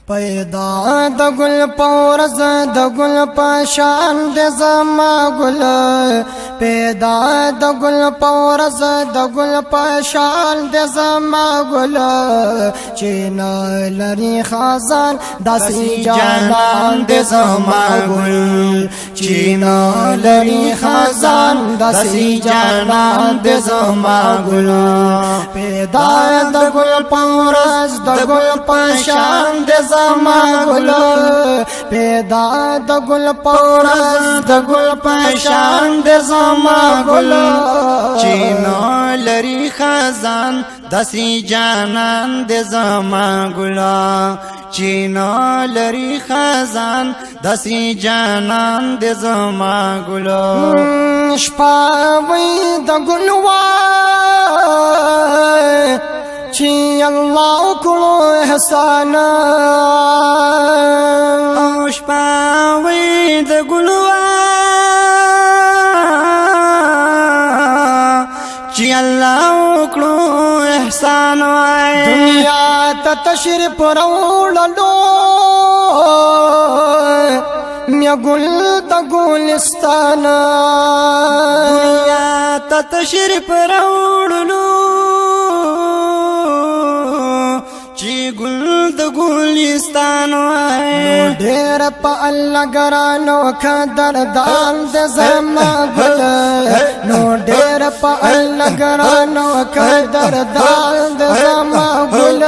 پیدا د گل پورز د گل پشان د زما گل پیدا د گل پورز د گل پشان د زما گل چینا لري خزان داسې جانان د زما گل چینا لري خزان داسې جانان د زما گل پیدا د گل پورز د گل پشان د زما گل پیدا د گل پورز د گل پشان د زما گل چینو لري خزان داسې جانان د زما گل چینو لري خزان داسې جانان د زما گل شپه وي د گل وای چی الله کړو احسان او شپه وي د گل چی الله کړو احسان وای دنیا ته تشریف راوړلو میا گل د ګلستان دنیا ته تشریف راوړلو چی گل د ګلستان وای ډېر په الله ګرانو قدردان د زما گل نو ډېر په الله ګرانو قدردان د زما گل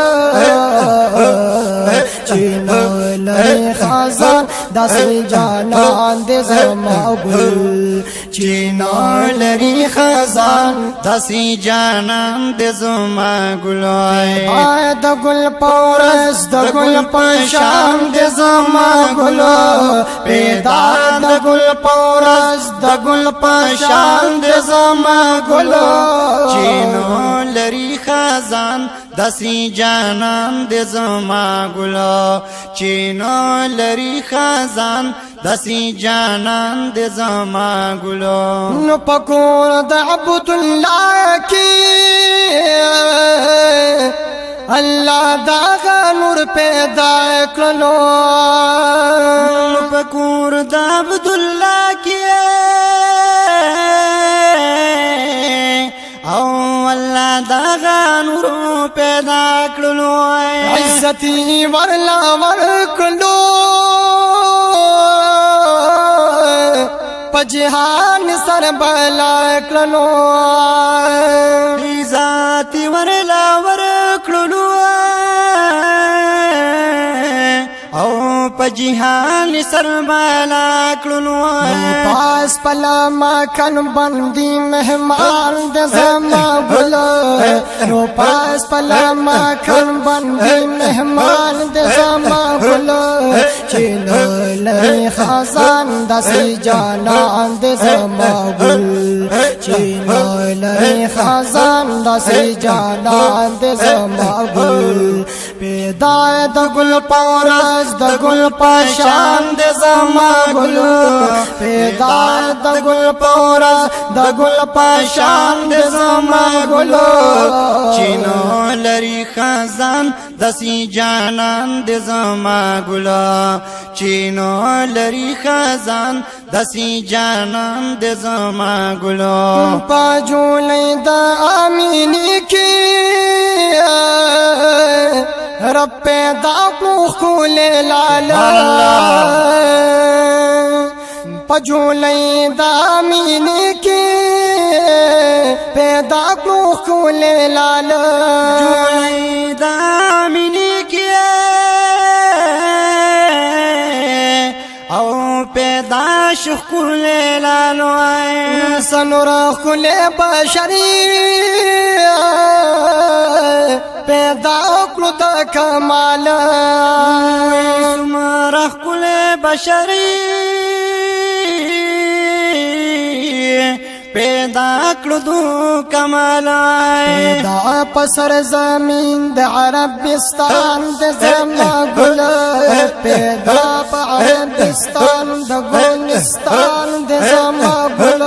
چینو لري خزان داسې جانان د زما گل چینو لري خزان داسې جانان د زما گل آیا د گل پورز د گل پشان د زما گل پیدا د گل پورز د گل پشان د زما گل چینو لري خزان داسې جانان د زما گل چینو لري خزان داسې جانان د زما گل نو پکور د عبد الله کی الله دا نور پیدا کړلو پکور د عبد الله کی او الله دا نور پیدا کړلو عزتي ورلا ورکړلو پجهان سر بلا کړلو عزت ورلا ورکړلو او پجهان سر بلا کړلو پاس پلا ما کن بندي مهمان د زما گل نو پاس پلا ما کن بندي مهمان د زما گل چینو لري خزان داسې جانان د زما گل چینو لري خزان داسې جانان د زما گل پیدا د گل پورز د گل پشان د زما گل پیدا د گل پورز د گل پشان د زما گل چینو لري خزان داسې جانان د زما گل چینو لري خزان داسې جانان د زما گل پاجولې د امینی کی رب پیدا کو خول لالا پجولې د امینی کی پیدا کو خول لالا جولې د امینی کی او پیدا شکل لالو سنور خل بشری پیدا کړو د کمال سمر خل بشری پیدا کړو د کمال پیدا پسر زمین د عربستان د زما گل پیدا په عربستان د ګلستان د زما گل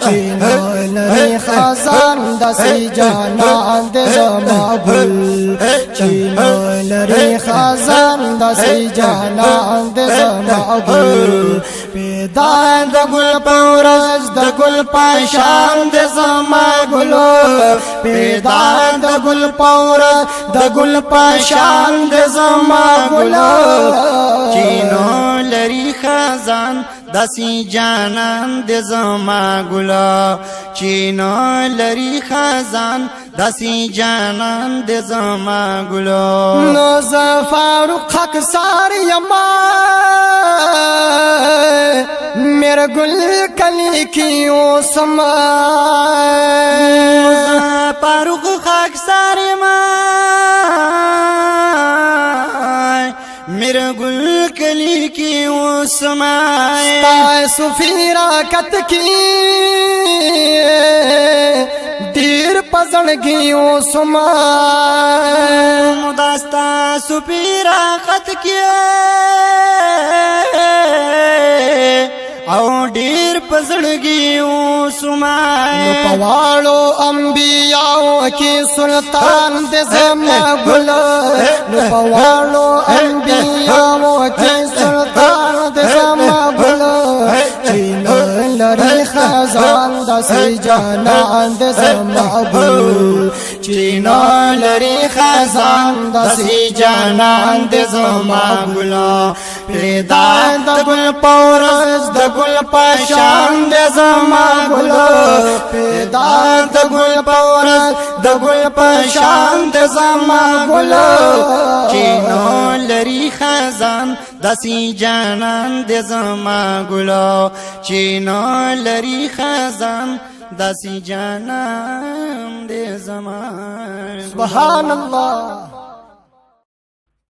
چینو لري خزان داسې جانان د زما گل چینو لري خزان دسی جانان د زما ګل پیدا د ګل پورز د ګل پشان د زما ګل پیدا د ګل پورز د ګل پشان د زما ګل چینو لري خزان دسی جانان د زما ګل چینو لري خزان دسی جانان د زما ګل نو ز فاروق حق سار یما میرا گل کلی کی اوسما فاروق حق سار یما میرا گل کلی کی اوسما تا سفیرا کت کی دیر پزړګي اوسما مداستا سپیرا خط کیا او ډیر پزړګي اوسما پواړو انبیاء کی سلطان د زما ګل پواړو انبیاء کی سلطان د زما ګل چینو لري خزان دسی جانان د زما ګل چینو لري خزان دسی جانان د زما ګل پیدا د ګل پورز د ګل پشان د زما ګل پیدا د ګل پورز د ګل پشان د زما ګل چینو لري خزان دسی جانان د زما ګل چینو لري خزان دسی جانان د زما سبحان الله